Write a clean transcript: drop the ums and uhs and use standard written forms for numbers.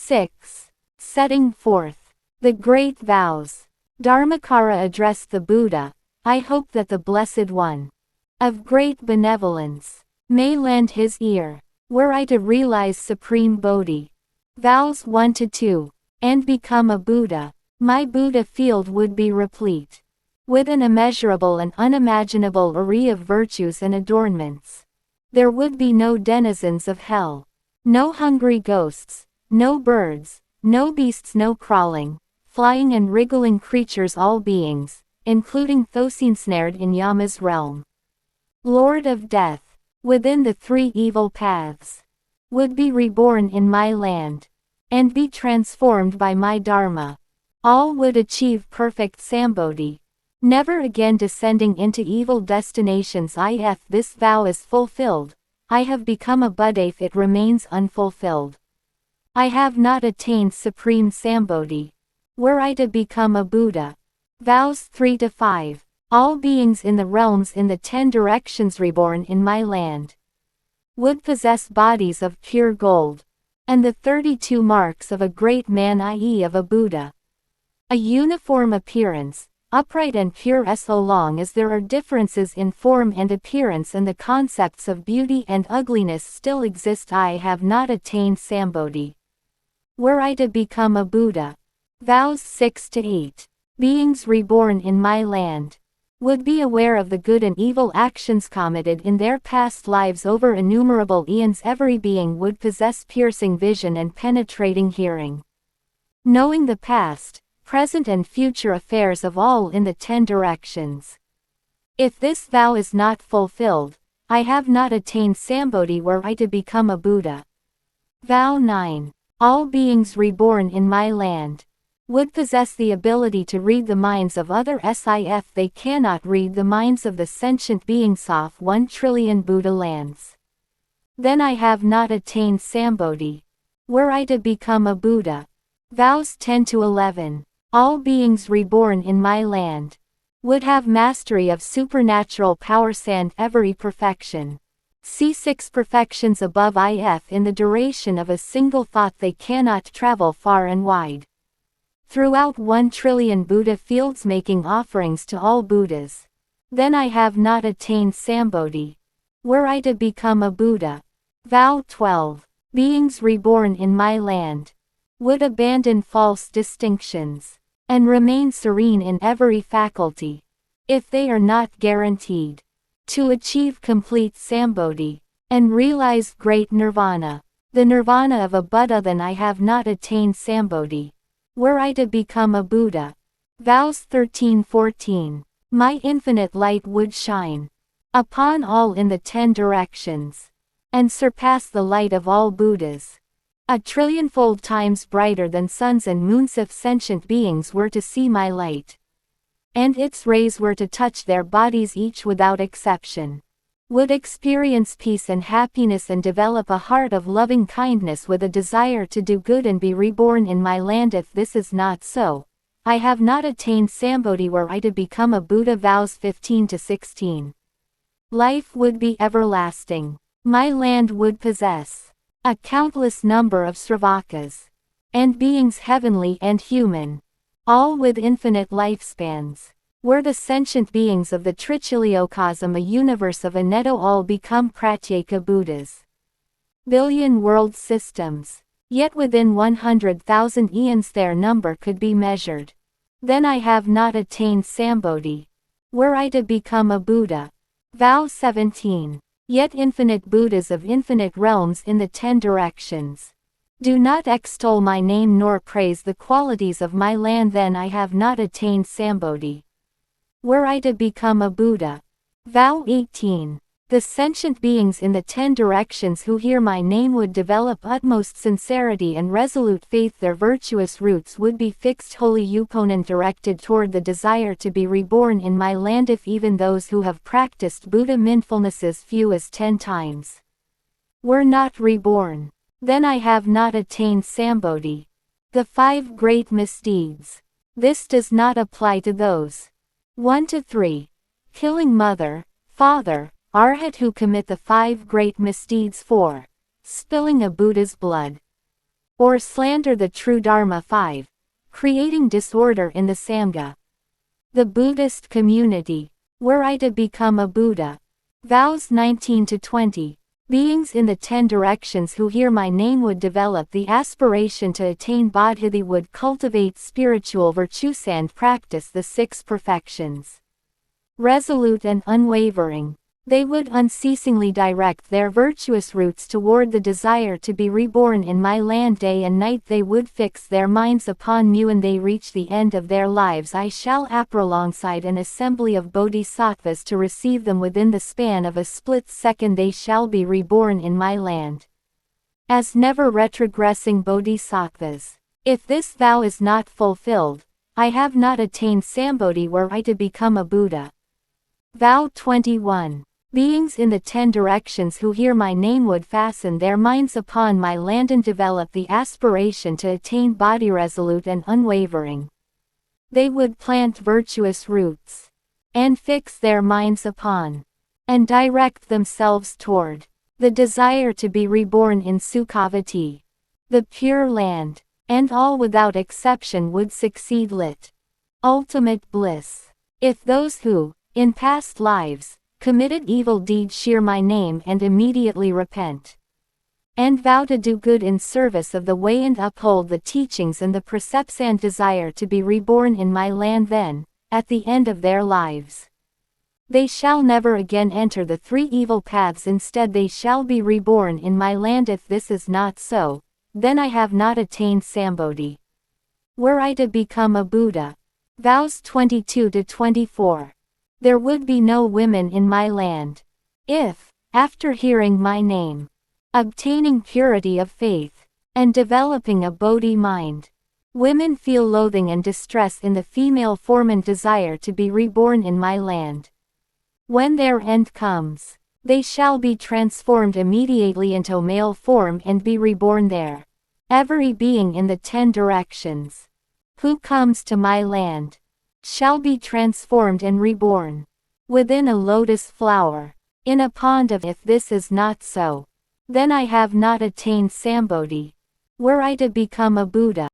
6. Setting forth the great vows. Dharmakara addressed the Buddha, I hope that the Blessed One of great benevolence may lend his ear, were I to realize supreme Bodhi. Vows 1-2, and become a Buddha, my Buddha field would be replete with an immeasurable and unimaginable array of virtues and adornments. There would be no denizens of hell, no hungry ghosts, no birds, no beasts, no crawling, flying and wriggling creatures, all beings, including those ensnared in Yama's realm. Lord of Death, within the three evil paths, would be reborn in my land, and be transformed by my Dharma. All would achieve perfect Sambodhi, never again descending into evil destinations. If this vow is fulfilled, I have become a Buddha. If it remains unfulfilled, I have not attained supreme Sambodhi. Were I to become a Buddha. Vows 3-5. All beings in the realms in the 10 directions reborn in my land would possess bodies of pure gold, and the 32 marks of a great man, i.e. of a Buddha. A uniform appearance, upright and pure, so long as there are differences in form and appearance and the concepts of beauty and ugliness still exist. I have not attained Sambodhi. Were I to become a Buddha. Vows 6-8. Beings reborn in my land would be aware of the good and evil actions committed in their past lives over innumerable eons. Every being would possess piercing vision and penetrating hearing, knowing the past, present and future affairs of all in the 10 directions. If this vow is not fulfilled, I have not attained Sambodhi. Were I to become a Buddha. Vow 9. All beings reborn in my land would possess the ability to read the minds of others. If they cannot read the minds of the sentient beings of 1 trillion Buddha lands, then I have not attained Sambodhi. Were I to become a Buddha. Vows 10-11. All beings reborn in my land would have mastery of supernatural powers and every perfection. See 6 perfections above. If in the duration of a single thought they cannot travel far and wide throughout 1 trillion Buddha fields making offerings to all Buddhas, then I have not attained Sambodhi. Were I to become a Buddha. Vow 12. Beings reborn in my land would abandon false distinctions and remain serene in every faculty. If they are not guaranteed to achieve complete Sambodhi and realize great nirvana, the nirvana of a Buddha, then I have not attained Sambodhi. Were I to become a Buddha. Vows 13-14. My infinite light would shine upon all in the 10 directions, and surpass the light of all Buddhas 1 trillionfold times brighter than suns and moons. If sentient beings were to see my light, and its rays were to touch their bodies, each without exception would experience peace and happiness and develop a heart of loving kindness with a desire to do good and be reborn in my land. If this is not so, I have not attained Sambodhi. Were I to become a Buddha. Vows 15-16. Life would be everlasting. My land would possess a countless number of Sravakas and beings heavenly and human, all with infinite lifespans. Were the sentient beings of the Trichiliocosm, a universe of Aneto, all become Pratyeka Buddhas. Billion world systems. Yet within 100,000 eons their number could be measured. Then I have not attained Sambodhi. Were I to become a Buddha. Vow 17. Yet infinite Buddhas of infinite realms in the 10 directions do not extol my name nor praise the qualities of my land. Then I have not attained Sambodhi. Were I to become a Buddha. Vow 18. The sentient beings in the 10 directions who hear my name would develop utmost sincerity and resolute faith. Their virtuous roots would be fixed, holy Uponan, directed toward the desire to be reborn in my land. If even those who have practiced Buddha mindfulness as few as 10 times were not reborn, then I have not attained Sambodhi. The 5 great misdeeds. This does not apply to those 1-3. Killing mother, father, Arhat who commit the 5 great misdeeds. 4. Spilling a Buddha's blood. or slander the true Dharma. 5. Creating disorder in the Sangha. The Buddhist community. Were I to become a Buddha. Vows 19-20. Beings in the 10 directions who hear my name would develop the aspiration to attain bodhidharma, would cultivate spiritual virtues and practice the 6 perfections. Resolute and unwavering, they would unceasingly direct their virtuous roots toward the desire to be reborn in my land. Day and night they would fix their minds upon me. When they reach the end of their lives, I shall appear alongside an assembly of bodhisattvas to receive them. Within the span of a split second they shall be reborn in my land as never retrogressing bodhisattvas. If this vow is not fulfilled, I have not attained Sambodhi were I to become a Buddha. Vow 21. Beings in the 10 directions who hear my name would fasten their minds upon my land and develop the aspiration to attain bodhi. Resolute and unwavering, they would plant virtuous roots and fix their minds upon and direct themselves toward the desire to be reborn in Sukhavati, the Pure Land, and all without exception would succeed lit ultimate bliss. If those who, in past lives, committed evil deeds hear my name and immediately repent and vow to do good in service of the way and uphold the teachings and the precepts and desire to be reborn in my land, then, at the end of their lives, they shall never again enter the 3 evil paths. Instead they shall be reborn in my land. If this is not so, then I have not attained Sambodhi. Were I to become a Buddha. Vows 22-24. There would be no women in my land. If, after hearing my name, obtaining purity of faith, and developing a bodhi mind, women feel loathing and distress in the female form and desire to be reborn in my land, when their end comes, they shall be transformed immediately into male form and be reborn there. Every being in the 10 directions who comes to my land shall be transformed and reborn within a lotus flower, in a pond of. If this is not so, then I have not attained Sambodhi. Were I to become a Buddha.